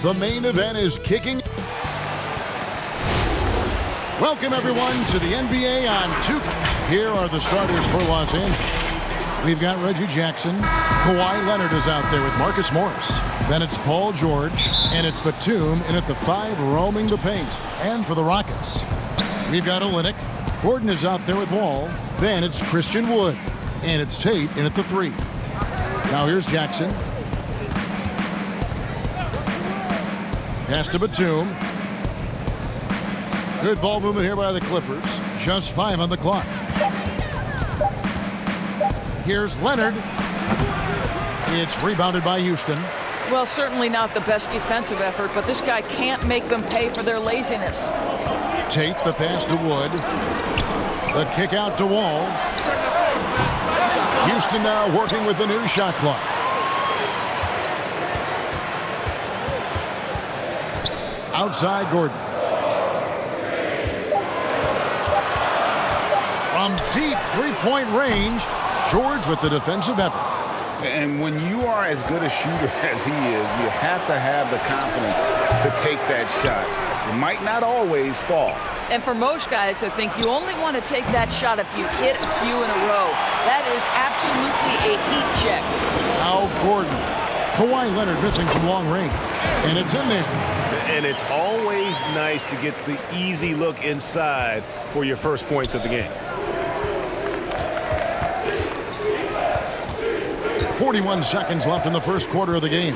The main event is kicking. Welcome, everyone, to the NBA on 2K. Here are the starters for Los Angeles. We've got Reggie Jackson. Kwai Leonard is out there with Marcus Morris. Then it's Paul George. And it's Batum in at the 5, roaming the paint. And for the Rockets, we've got Olynyk. Gordon is out there with Wall. Then it's Christian Wood. And it's Tate in at the 3. Now here's Jackson. Pass to Batum. Good ball movement here by the Clippers. Just 5 on the clock. Here's Leonard. It's rebounded by Houston. Well, certainly not the best defensive effort, but this guy can't make them pay for their laziness. Tate, the pass to Wood. The kick out to Wall. Houston now working with the new shot clock. Outside Gordon. From deep three-point range, George with the defensive effort. And when you are as good a shooter as he is, you have to have the confidence to take that shot. It might not always fall. And for most guys, I think you only want to take that shot if you hit a few in a row. That is absolutely a heat check. Now Gordon. Kawhi Leonard missing from long range. And it's in there. And it's always nice to get the easy look inside for your first points of the game. 41 seconds left in the first quarter of the game.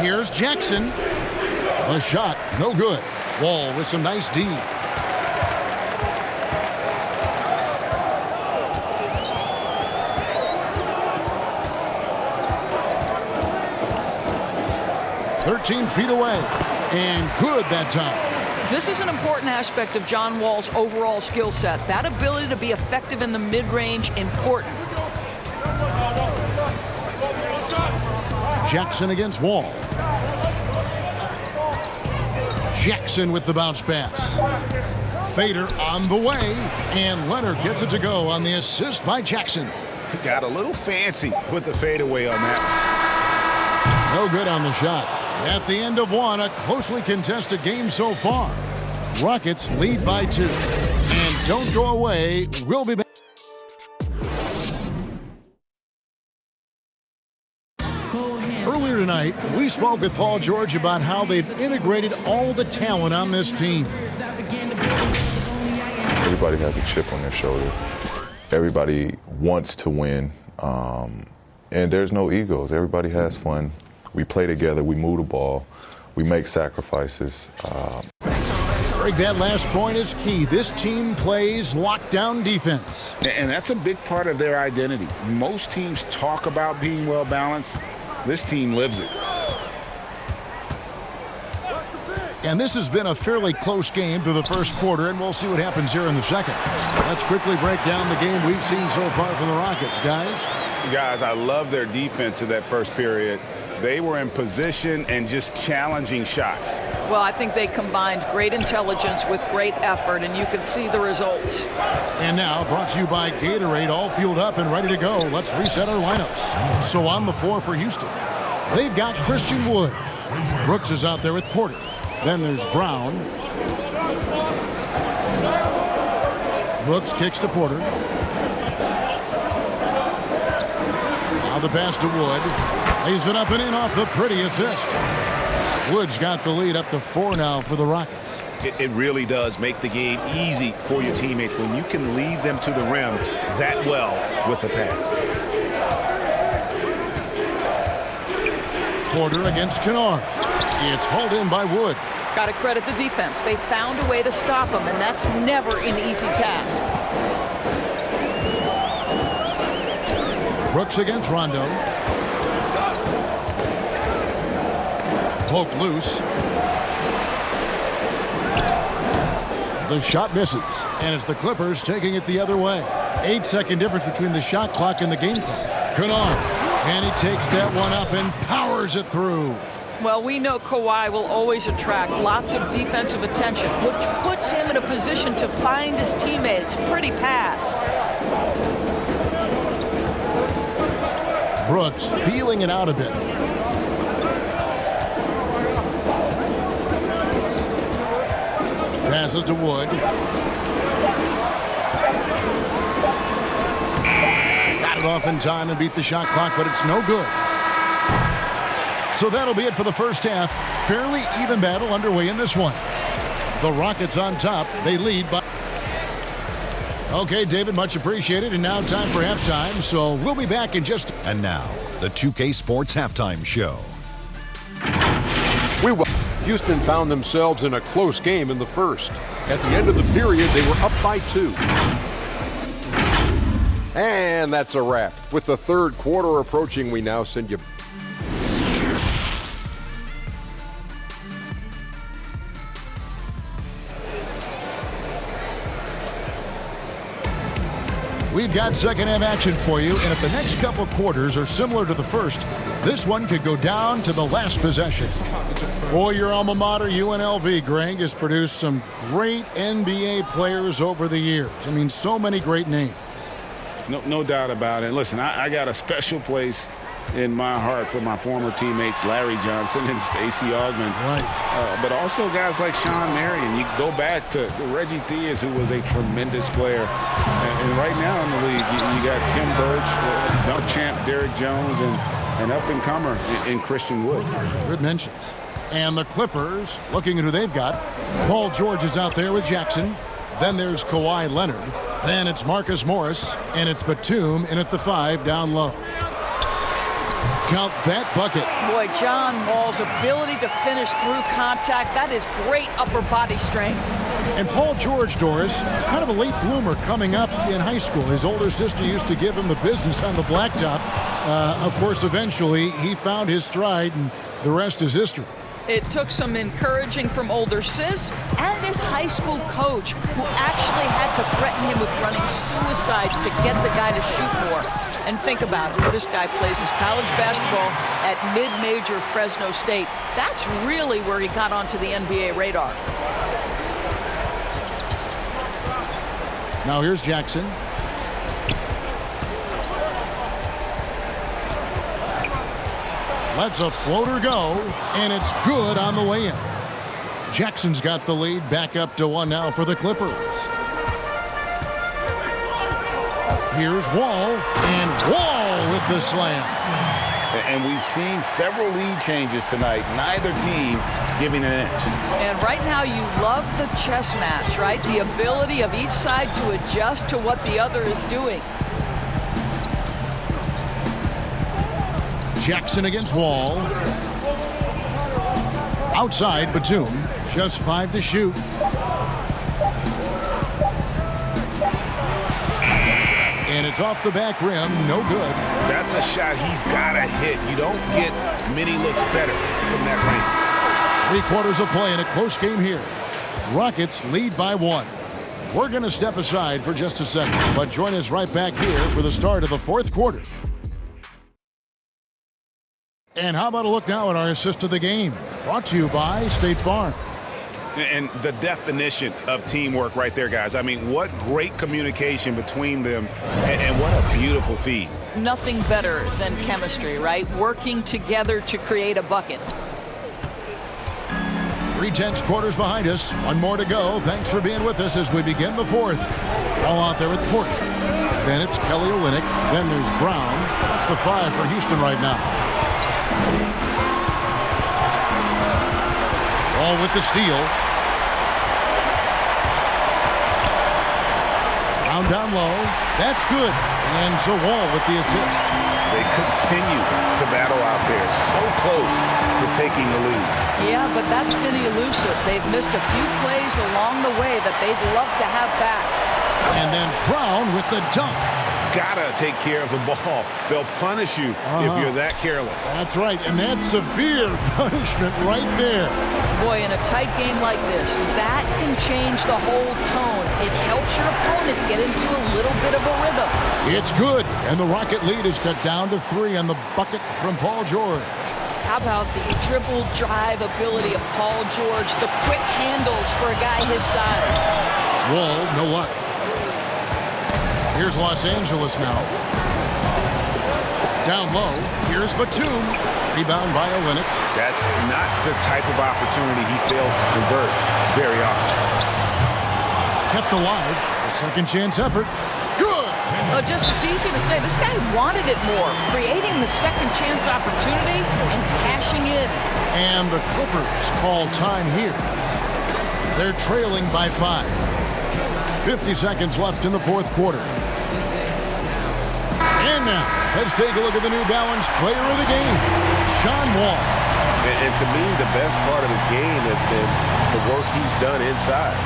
Here's Jackson. A shot, no good. Wall with some nice D. "13 feet away, and good that time." This is an important aspect of John Wall's overall skill set. That ability to be effective in the mid-range, important. Jackson against Wall. Jackson with the bounce pass. Fader on the way, and Leonard gets it to go on the assist by Jackson. Got a little fancy with the fadeaway on that. No good on the shot. At the end of one, a closely contested game so far. Rockets lead by 2. And don't go away. We'll be back. Earlier tonight, we spoke with Paul George about how they've integrated all the talent on this team. Everybody has a chip on their shoulder. Everybody wants to win. And there's no egos. Everybody has fun. We play together, we move the ball, we make sacrifices. Greg, that last point is key. This team plays lockdown defense. And that's a big part of their identity. Most teams talk about being well-balanced. This team lives it. And this has been a fairly close game through the first quarter, and we'll see what happens here in the second. Let's quickly break down the game we've seen so far from the Rockets, guys. Guys, I love their defense in that first period. They were in position and just challenging shots. Well, I think they combined great intelligence with great effort, and you can see the results. And now, brought to you by Gatorade, all fueled up and ready to go. Let's reset our lineups. So on the floor for Houston, they've got Christian Wood. Brooks is out there with Porter. Then there's Brown. Brooks kicks to Porter. Now the pass to Wood. Lays it up and in off the pretty assist. Wood's got the lead up to 4 now for the Rockets. It really does make the game easy for your teammates when you can lead them to the rim that well with the pass. Porter against Kennard. It's hauled in by Wood. Got to credit the defense. They found a way to stop him, and that's never an easy task. Brooks against Rondo. Poked loose. The shot misses, and it's the Clippers taking it the other way. 8-second difference between the shot clock and the game clock. Kennard, and he takes that one up and powers it through. Well, we know Kawhi will always attract lots of defensive attention, which puts him in a position to find his teammates. Pretty pass. Brooks feeling it out a bit. Passes to Wood. Got it off in time and beat the shot clock, but it's no good. So that'll be it for the first half. Fairly even battle underway in this one. The Rockets on top. They lead by... Okay, David, much appreciated. And now time for halftime. So we'll be back in just... And now, the 2K Sports Halftime Show. Houston found themselves in a close game in the first. At the end of the period, they were up by 2. And that's a wrap. With the third quarter approaching, we now send you... We've got second half action for you, and if the next couple quarters are similar to the first, this one could go down to the last possession. Boy, your alma mater, UNLV, Greg, has produced some great NBA players over the years. I mean, so many great names. No doubt about it. Listen, I got a special place in my heart for my former teammates Larry Johnson and Stacey Augmon. Right. But also guys like Sean Marion. You go back to Reggie Theus, who was a tremendous player. And right now in the league, you got Tim Birch, dunk champ Derrick Jones, and up-and-comer in Christian Wood. Good mentions. And the Clippers, looking at who they've got. Paul George is out there with Jackson. Then there's Kawhi Leonard. Then it's Marcus Morris. And it's Batum in at the 5 down low. Count that bucket. Boy, John Wall's ability to finish through contact, that is great upper body strength. And Paul George, Doris, kind of a late bloomer coming up in high school. His older sister used to give him the business on the blacktop. Of course, eventually, he found his stride, and the rest is history. It took some encouraging from older sis and his high school coach, who actually had to threaten him with running suicides to get the guy to shoot more. And think about it, this guy plays his college basketball at mid-major Fresno State. That's really where he got onto the NBA radar. Now here's Jackson. Lets a floater go, and it's good on the way in. Jackson's got the lead, back up to 1 now for the Clippers. Here's Wall, and Wall with the slam. And we've seen several lead changes tonight, neither team giving an inch. And right now you love the chess match, right? The ability of each side to adjust to what the other is doing. Jackson against Wall. Outside, Batum, just 5 to shoot. And it's off the back rim, no good. That's a shot he's got to hit. You don't get many looks better from that range. 3 quarters of play in a close game here. Rockets lead by 1. We're going to step aside for just a second, but join us right back here for the start of the 4th quarter. And how about a look now at our assist of the game? Brought to you by State Farm. And the definition of teamwork right there, guys. I mean, what great communication between them, and what a beautiful feed. Nothing better than chemistry, right? Working together to create a bucket. 3/10 quarters behind us. 1 more to go. Thanks for being with us as we begin the 4th. All out there at Port. Then it's Kelly Olynyk. Then there's Brown. That's the 5 for Houston right now. All with the steal. Brown down low. That's good. And so Wall with the assist. They continue to battle out there, so close to taking the lead. Yeah, but that's been elusive. They've missed a few plays along the way that they'd love to have back. And then Brown with the dunk. Gotta take care of the ball. They'll punish you if you're that careless. That's right, and that's severe punishment right there. Boy, in a tight game like this, that can change the whole tone. It helps your opponent get into a little bit of a rhythm. It's good, and the Rocket lead is cut down to 3 on the bucket from Paul George. How about the dribble drive ability of Paul George, the quick handles for a guy his size. Wall, no luck. Here's Los Angeles now. Down low, here's Batum. Rebound by Olynyk. That's not the type of opportunity he fails to convert very often. Kept alive. A second chance effort. Good! It's easy to say. This guy wanted it more, creating the second chance opportunity and cashing in. And the Clippers call time here. They're trailing by 5. 50 seconds left in the fourth quarter. And now, let's take a look at the New Balance player of the game, John Wall. And to me, the best part of his game has been the work he's done inside.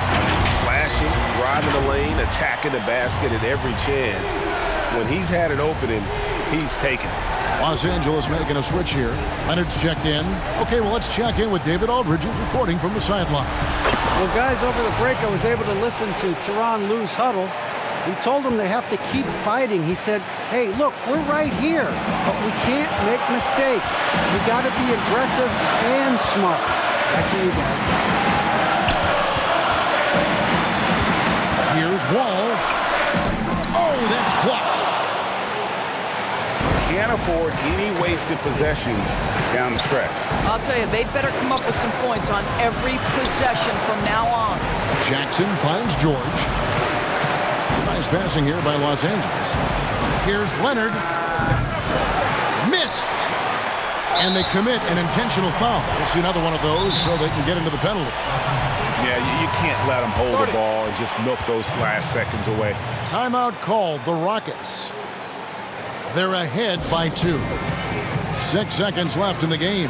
Slashing, driving the lane, attacking the basket at every chance. When he's had an opening, he's taken it. Los Angeles making a switch here. Leonard's checked in. Okay, well, let's check in with David Aldridge, who's reporting from the sideline. Well, guys, over the break, I was able to listen to Tyronn Lue's huddle. He told them they have to keep fighting. He said, hey, look, we're right here, but we can't make mistakes. We got to be aggressive and smart. Back to you guys. Here's Wall. Oh, that's blocked. Can't afford any wasted possessions down the stretch. I'll tell you, they'd better come up with some points on every possession from now on. Jackson finds George. Nice passing here by Los Angeles. Here's Leonard. Missed. And they commit an intentional foul. We'll see another one of those so they can get into the penalty. Yeah, you can't let them hold the ball and just milk those last seconds away. Timeout called, the Rockets. They're ahead by 2. 6 seconds left in the game.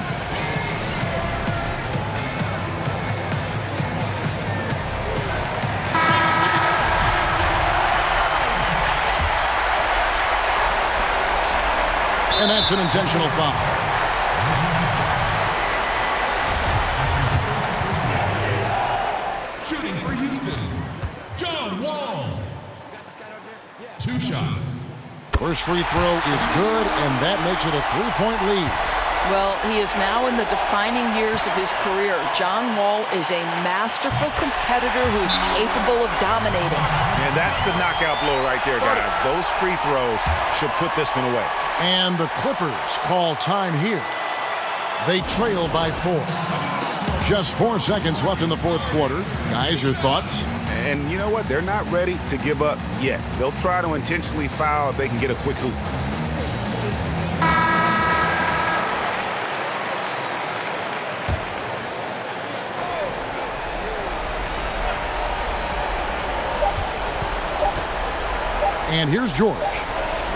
And that's an intentional foul. Shooting for Houston, John Wall. 2 shots. First free throw is good, and that makes it a 3-point lead. Well, he is now in the defining years of his career. John Wall is a masterful competitor who is capable of dominating. And that's the knockout blow right there, guys. Those free throws should put this one away. And the Clippers call time here. They trail by 4. Just 4 seconds left in the fourth quarter. Guys, your thoughts? And you know what? They're not ready to give up yet. They'll try to intentionally foul if they can get a quick hoop. And here's George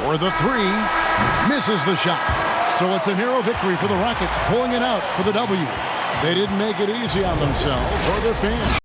for the 3. Misses the shot. So it's a narrow victory for the Rockets, pulling it out for the W. They didn't make it easy on themselves or their fans.